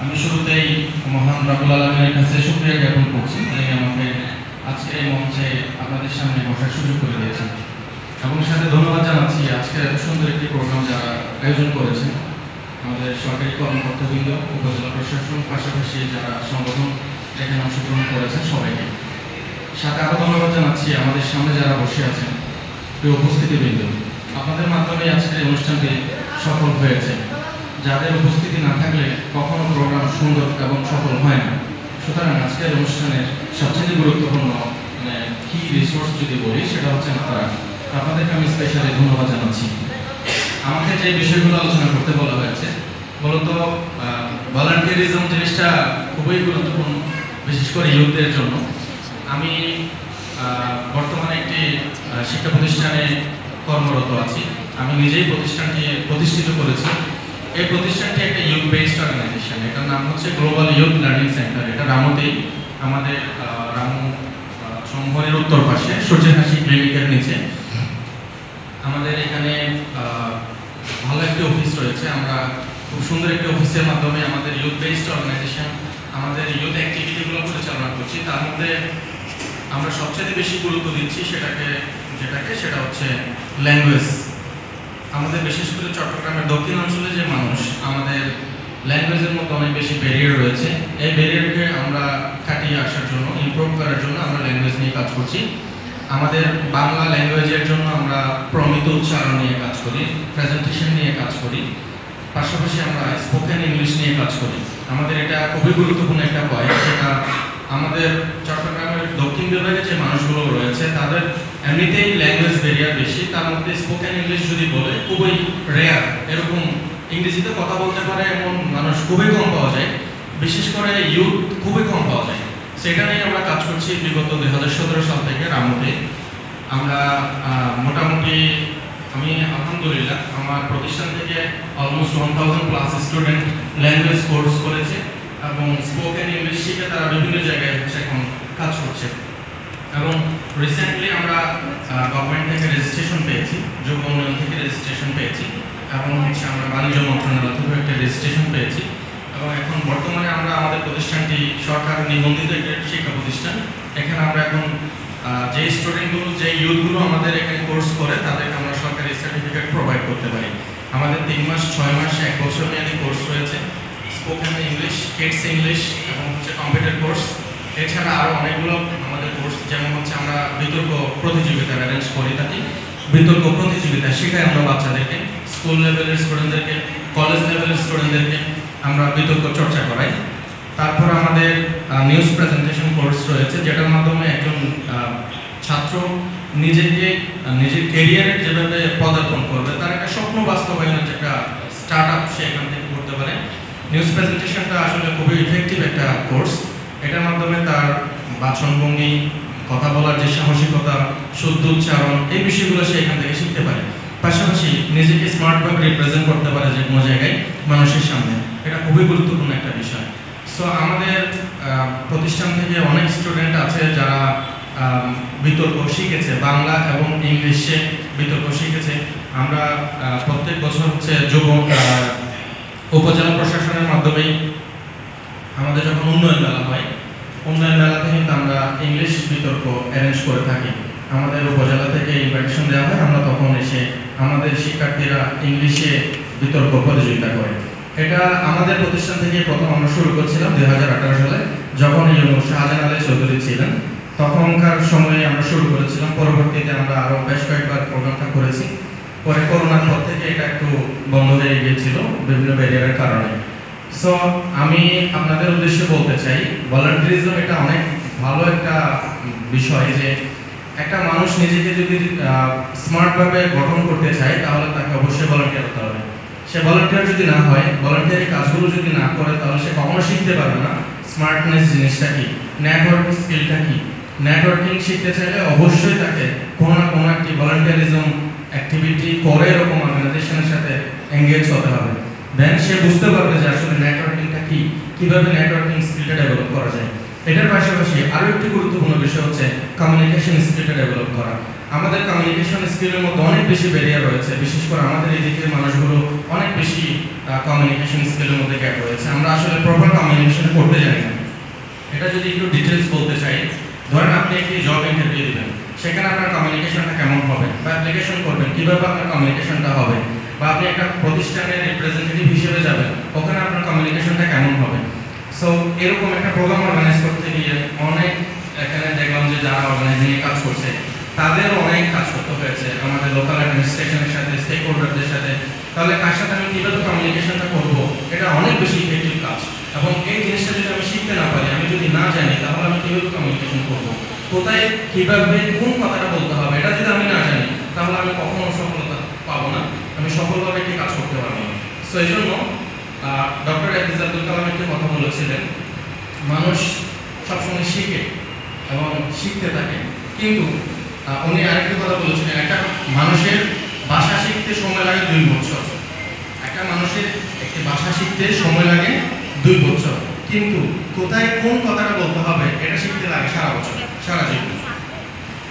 আমি শুরুতেই মহান রব্বুল আলামিনের কাছে শুকরিয়া জ্ঞাপন করছি যিনি আমাকে আজকে এই মঞ্চে আপনাদের সামনে বসার সুযোগ করে দিয়েছেন এবং সাথে ধন্যবাদ জানাচ্ছি আজকে এত সুন্দর একটি প্রোগ্রাম যারা আয়োজন করেছেন আমাদের সরকারি কর্মকর্তাবৃন্দ, উপজেলা প্রশাসন, পাশাপাশি যারা সংগঠন এখানে অংশগ্রহণ করেছেন সবাইকে। সাথে আরও ধন্যবাদ জানাচ্ছি আমাদের সামনে যারা বসে আছেন প্রিয় উপস্থিতিবৃন্দ। আপনাদের মাধ্যমে আজকের অনুষ্ঠানটি সফল হয়েছে। যাদের উপস্থিতি না থাকলে কখনো প্রোগ্রাম সুন্দর এবং সফল হয় না। সুতরাং আজকের অনুষ্ঠানের সবচেয়ে গুরুত্বপূর্ণ কি রিসোর্স যদি বলি সেটা হচ্ছে আপনাদেরকে আমি স্পেশালি ধন্যবাদ জানাচ্ছি। আমাকে যে বিষয়গুলো আলোচনা করতে বলা হয়েছে মূলত ভলান্টিয়ারিজম জিনিসটা খুবই গুরুত্বপূর্ণ, বিশেষ করে ইউথদের জন্য। আমি বর্তমানে একটি শিক্ষা প্রতিষ্ঠানে কর্মরত আছি। আমি নিজেই প্রতিষ্ঠানটি প্রতিষ্ঠিত করেছি। এই প্রতিষ্ঠানটি একটা ইউথ বেসড অর্গানাইজেশন। এটার নাম হচ্ছে গ্লোবাল ইউথ লার্নিং সেন্টার। এটা রামুতেই, আমাদের রামু সংঘরের উত্তর পাশে সূর্যহাসি ক্লিনিকের নিচে। আমাদের এখানে ভালো একটি অফিস রয়েছে। আমরা খুব সুন্দর একটি অফিসের মাধ্যমে আমাদের ইউথ বেসড অর্গানাইজেশন, আমাদের ইউথ অ্যাক্টিভিটিগুলো পরিচালনা করছি। তার মধ্যে আমরা সবচেয়ে বেশি গুরুত্ব দিচ্ছি সেটা হচ্ছে ল্যাঙ্গুয়েজ। আমাদের বিশেষ করে চট্টগ্রামের দক্ষিণ অঞ্চলে যে মানুষ, আমাদের ল্যাঙ্গুয়েজের মধ্যে অনেক বেশি ব্যারিয়ার রয়েছে। এই ব্যারিয়ারকে আমরা কাটিয়ে আসার জন্য, ইমপ্রুভ করার জন্য আমরা ল্যাঙ্গুয়েজ নিয়ে কাজ করছি। আমাদের বাংলা ল্যাঙ্গুয়েজের জন্য আমরা প্রমিত উচ্চারণ নিয়ে কাজ করি, প্রেজেন্টেশন নিয়ে কাজ করি, পাশাপাশি আমরা স্পোকেন ইংলিশ নিয়ে কাজ করি। আমাদের এটা খুবই গুরুত্বপূর্ণ একটা পয়েন্ট, যেটা আমাদের চট্টগ্রামের দক্ষিণ বিভাগে যে মানুষগুলো রয়েছে তাদের এমনিতেই ল্যাঙ্গুয়েজ ব্যারিয়ার বেশি। তার মধ্যে স্পোকেন ইংলিশ যদি বলে খুবই রেয়ার, এরকম ইংরেজিতে কথা বলতে পারে এমন মানুষ খুবই কম পাওয়া যায়। বিশেষ করে ইউথ খুবই কম পাওয়া যায়। সেটা নিয়ে আমরা কাজ করছি বিগত 2017 সাল থেকে রামুতে। আমরা মোটামুটি আমি আলহামদুলিল্লাহ আমার প্রতিষ্ঠান থেকে অলমোস্ট 1000+ স্টুডেন্ট ল্যাঙ্গুয়েজ কোর্স করেছে এবং স্পোকেন ইংলিশ শিখে তারা বিভিন্ন জায়গায় এখন কাজ করছে। এবং রিসেন্টলি আমরা গভর্নমেন্ট থেকে রেজিস্ট্রেশন পেয়েছি, যুব উন্নয়ন থেকে রেজিস্ট্রেশন পেয়েছি এবং আমরা বাণিজ্য মন্ত্রণালয় থেকে একটা রেজিস্ট্রেশন পেয়েছি। এবং এখন বর্তমানে আমরা আমাদের প্রতিষ্ঠানটি সরকার নিবন্ধিত একটি শিক্ষা প্রতিষ্ঠান। এখানে আমরা এখন যে স্টুডেন্টগুলো, যে ইউথগুলো আমাদের এখানে কোর্স করে তাদেরকে আমরা সরকারি সার্টিফিকেট প্রোভাইড করতে পারি। আমাদের 3 মাস, 6 মাস, 1 বছর মেয়াদী কোর্স রয়েছে। স্পোকেন ইংলিশ, কিডস ইংলিশ এবং কম্পিউটার কোর্স। এছাড়া আরও অনেকগুলো আমাদের কোর্স, যেমন আমরা বিতর্ক প্রতিযোগিতা অ্যারেঞ্জ করে থাকি। বিতর্ক প্রতিযোগিতা শেখাই আমরা বাচ্চাদেরকে, স্কুল লেভেলের স্টুডেন্টদেরকে, কলেজ লেভেলের স্টুডেন্টদেরকে আমরা বিতর্ক চর্চা করাই। তারপর আমাদের নিউজ প্রেজেন্টেশন কোর্স রয়েছে, যেটার মাধ্যমে একজন ছাত্র নিজের ক্যারিয়ারে যেভাবে পদার্পণ করবে, তার একটা স্বপ্ন বাস্তবায়নের যে একটা স্টার্ট আপ সে এখান থেকে করতে পারে। নিউজ প্রেজেন্টেশনটা আসলে খুবই ইফেক্টিভ একটা কোর্স। এটার মাধ্যমে তার বাচনভঙ্গি, কথা বলার যে সাহসিকতা, শুদ্ধ উচ্চারণ, এই বিষয়গুলো সে এখান থেকে শিখতে পারে। পাশাপাশি নিজেকে স্মার্টভাবে রিপ্রেজেন্ট করতে পারে যে কোনো জায়গায় মানুষের সামনে। এটা খুবই গুরুত্বপূর্ণ একটা বিষয়। সো আমাদের প্রতিষ্ঠান থেকে অনেক স্টুডেন্ট আছে যারা বিতর্ক শিখেছে, বাংলা এবং ইংলিশে বিতর্ক শিখেছে। আমরা প্রত্যেক বছর উপজেলা প্রশাসনের মাধ্যমেই আমাদের যখন উন্নয়ন মেলা হয়, উন্নয়ন মেলাতে কিন্তু আমরা ইংলিশ বিতর্ক অ্যারেঞ্জ করে থাকি। আমাদের উপজেলা থেকে ইনভাইটেশন দেওয়া হয়, আমরা তখন এসে আমাদের শিক্ষার্থীরা ইংলিশে বিতর্ক প্রতিযোগিতা করে। এটা আমাদের প্রতিষ্ঠান থেকে প্রথম আমরা শুরু করছিলাম 2018 সালে, যখন শাহজাহান আলী চৌধুরী ছিলেন। তখনকার সময়ে আমরা শুরু করেছিলাম। পরবর্তীতে আমরা আরও বেশ কয়েকবার প্রোগ্রামটা করেছি। পরে করোনার পর থেকে এটা একটু বন্ধ হয়ে গিয়েছিল বিভিন্ন ব্যারিয়ারের কারণে। সো আমি আপনাদের উদ্দেশ্যে বলতে চাই, ভলান্টিয়ারিজম এটা অনেক ভালো একটা বিষয়, যে একটা মানুষ নিজেকে যদি স্মার্টভাবে গঠন করতে চায় তাহলে তাকে অবশ্যই ভলান্টিয়ার হতে হবে। সে ভলান্টিয়ার যদি না হয়, ভলান্টিয়ারি কাজগুলো যদি না করে, তাহলে সে কখনো শিখতে পারবে না স্মার্টনেস জিনিসটা কি, নেটওয়ার্কিং স্কিলটা কি। নেটওয়ার্কিং শিখতে চাইলে অবশ্যই তাকে কোনো না কোনো একটি ভলান্টিয়ারিজম অ্যাক্টিভিটি করে এরকম অর্গানাইজেশনের সাথে এঙ্গেজ হতে হবে। দেন সে বুঝতে পারবে যে আসলে নেটওয়ার্কিংটা কি, কীভাবে নেটওয়ার্কিং স্কিলটা ডেভেলপ করা যায়। এটার পাশাপাশি আরও একটি গুরুত্বপূর্ণ বিষয় হচ্ছে কমিউনিকেশন স্কিলটা ডেভেলপ করা। আমাদের কমিউনিকেশন স্কিলের মধ্যে অনেক বেশি ব্যারিয়ার রয়েছে, বিশেষ করে আমাদের এই দিকের মানুষগুলো অনেক বেশি কমিউনিকেশন স্কিলের মধ্যে গ্যাপ রয়েছে। আমরা আসলে প্রপার কমিউনিকেশন করতে জানি না। এটা যদি একটু ডিটেলস বলতে চাই, ধরেন আপনি একটি জব ইন্টারভিউ দিবেন, সেখানে আপনার কমিউনিকেশনটা কেমন হবে, বা অ্যাপ্লিকেশন করবেন কীভাবে আপনার কমিউনিকেশনটা হবে, বা আপনি একটা প্রতিষ্ঠানের রিপ্রেজেন্টেটিভ হিসেবে যাবেন, ওখানে আপনার কমিউনিকেশনটা কেমন হবে। সো এরকম একটা প্রোগ্রাম অর্গানাইজ করতে গিয়ে অনেক, এখানে দেখলাম যে যারা অর্গানাইজিংয়ে কাজ করছে তাদেরও অনেক কাজ করতে হয়েছে, আমাদের লোকাল অ্যাডমিনিস্ট্রেশনের সাথে, স্টেক হোল্ডারদের সাথে। তাহলে কার সাথে আমি কীভাবে কমিউনিকেশনটা করবো, এটা অনেক বেশি ইফেক্টিভ কাজ। এবং এই জিনিসটা যদি আমি শিখতে না পারি, আমি যদি না জানি, তাহলে আমি কীভাবে কমিউনিকেশন করবো, কোথায় কীভাবে কোন কথাটা বলতে হবে, এটা যদি আমি না জানি, তাহলে আমি কখনো সফলতা পাবো না, আমি সফলভাবে একটি কাজ করতে পারবো না। সো এই জন্য ডক্টর এপিজে আব্দুল কালাম একটি কথা বলেছিলেন, মানুষ সবসময় শিখে এবং শিখতে থাকে, কিন্তু উনি আরেকটি কথা বলেছিলেন, একটা মানুষের ভাষা শিখতে সময় লাগে 2 বছর। একটা মানুষের একটি ভাষা শিখতে সময় লাগে 2 বছর, কিন্তু কোথায় কোন কথাটা বলতে হবে এটা শিখতে লাগে সারা বছর, সারা জীবন।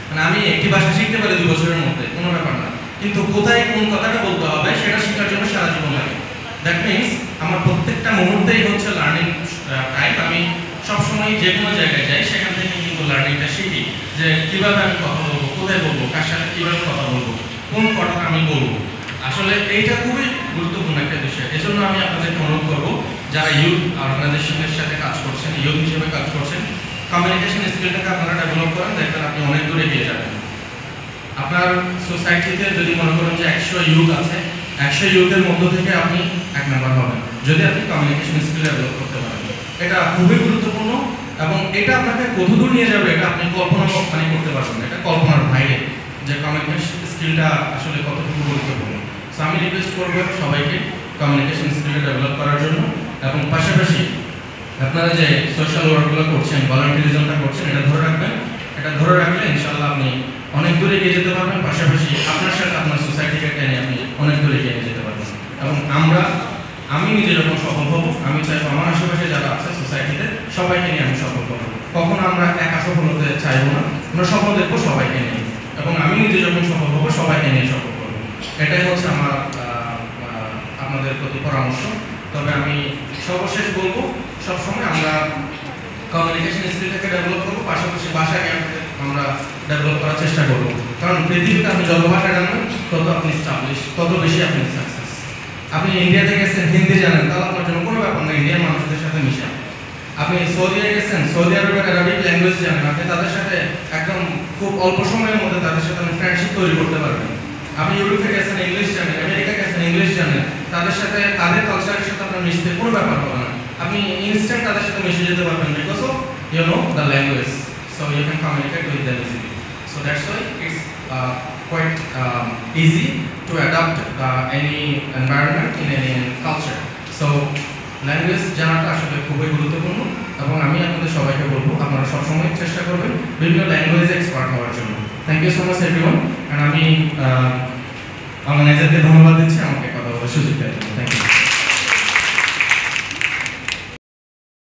মানে আমি একটি ভাষা শিখতে পারি 2 বছরের মধ্যে, কোনো ব্যাপার না, কিন্তু কোথায় কোন কথাটা বলতে হবে সেটা শেখার জন্য সারা জীবন লাগে। দ্যাট মিনস আমার প্রত্যেকটা মুহূর্তেই হচ্ছে লার্নিং টাইম। আমি সবসময় যে কোনো জায়গায় যাই, সেখান থেকে কিন্তু লার্নিংটা শিখি, যে কীভাবে আমি কথা বলবো, কোথায় বলবো, কার সাথে কীভাবে কথা বলবো, কোন কথাটা আমি বলবো। আসলে এইটা খুবই গুরুত্বপূর্ণ একটা বিষয়। এজন্য আমি আপনাদেরকে অনুরোধ করবো, যারা ইউথ অর্গানাইজেশনের সাথে কাজ করছেন, ইউথ হিসেবে কাজ করছেন, কমিউনিকেশন স্কিলটাকে আপনারা ডেভেলপ করেন, দেখবেন আপনি অনেক দূরে এগিয়ে যাবেন। আপনার সোসাইটিতে যদি মনে করেন যে 100 ইউথ আছে, 100 ইউথের মধ্য থেকে আপনি 1 নাম্বার হবেন, যদি আপনি কমিউনিকেশন স্কিল ডেভেলপ করতে পারেন। এটা খুবই গুরুত্বপূর্ণ, এবং এটা আপনাকে কতদূর নিয়ে যাবে এটা আপনি কল্পনা করতে পারবেন না, এটা কল্পনার বাইরে যে কমিউনিকেশন স্কিলটা আসলে কতটুকু গুরুত্বপূর্ণ। সো আমি রিকোয়েস্ট করবো সবাইকে কমিউনিকেশন স্কিলটা ডেভেলপ করার জন্য, এবং পাশাপাশি আপনারা যে সোশ্যাল ওয়ার্কগুলো করছেন, ভলান্টিয়ারিজমটা করছেন, এটা ধরে রাখবেন। এটা ধরে রাখলে ইনশাআল্লাহ আপনি অনেক দূরে এগিয়ে যেতে পারবেন, পাশাপাশি আপনার সাথে আপনার সোসাইটিকে টেনে আপনি অনেক দূরে এগিয়ে যেতে পারবেন। এবং আমি নিজে যখন সফল হব, আমি চাইবো আমার আশেপাশে যারা আছে সোসাইটিতে সবাইকে নিয়ে আমি সফল হব। কখনো আমরা একা সফল হতে চাইবো না, আমরা সফল দেখবো সবাইকে নিয়ে, এবং আমি নিজে যখন সফল হবো সবাইকে নিয়ে সফল করবো। এটাই হচ্ছে আমার আপনাদের প্রতি পরামর্শ। তবে আমি সর্বশেষ বলবো, সবসময় আমরা কমিউনিকেশন স্কিলটাকে ডেভেলপ করবো, পাশাপাশি ভাষাকে আমরা ডেভেলপ করার চেষ্টা করবো। কারণ পৃথিবীতে আপনি যত ভাষা জানবেন তত আপনি স্টাবলিশ, তত বেশি আপনি সাকসেস। আপনি ইন্ডিয়াতে গেছেন, হিন্দি জানেন, তাহলে আপনার জন্য কোনো ব্যাপার না ইন্ডিয়ান মানুষদের সাথে মিশে। আপনি সৌদি গেছেন, সৌদি আরবের অ্যারাবিক ল্যাঙ্গুয়েজ জানেন, আপনি তাদের সাথে একদম খুব অল্প সময়ের মধ্যে তাদের সাথে আপনি ফ্রেন্ডশিপ তৈরি করতে পারবেন। আপনি ইউরোপে গেছেন, ইংলিশ জানেন, আমেরিকা গেছেন, ইংলিশ জানেন, তাদের সাথে তাদের কালচারের সাথে আপনার মিশতে কোনো ব্যাপার হবে না, আপনি ইনস্ট্যান্ট তাদের সাথে মিশে যেতে পারবেন, because of you know the language, so you can communicate with them easily. So that's why it's quite easy to adapt any environment in any culture. So language জানাটা আসলে খুবই গুরুত্বপূর্ণ, এবং আমি আপনাদের সবাইকে বলবো আপনারা সবসময় চেষ্টা করবেন বিভিন্ন ল্যাঙ্গুয়েজ এক্সপার্ট হওয়ার জন্য। Thank you so much everyone, and আমি অর্গানাইজারকে ধন্যবাদ দিচ্ছি আমাকে কথা বলার সুযোগ দেওয়ার জন্য। Thank you.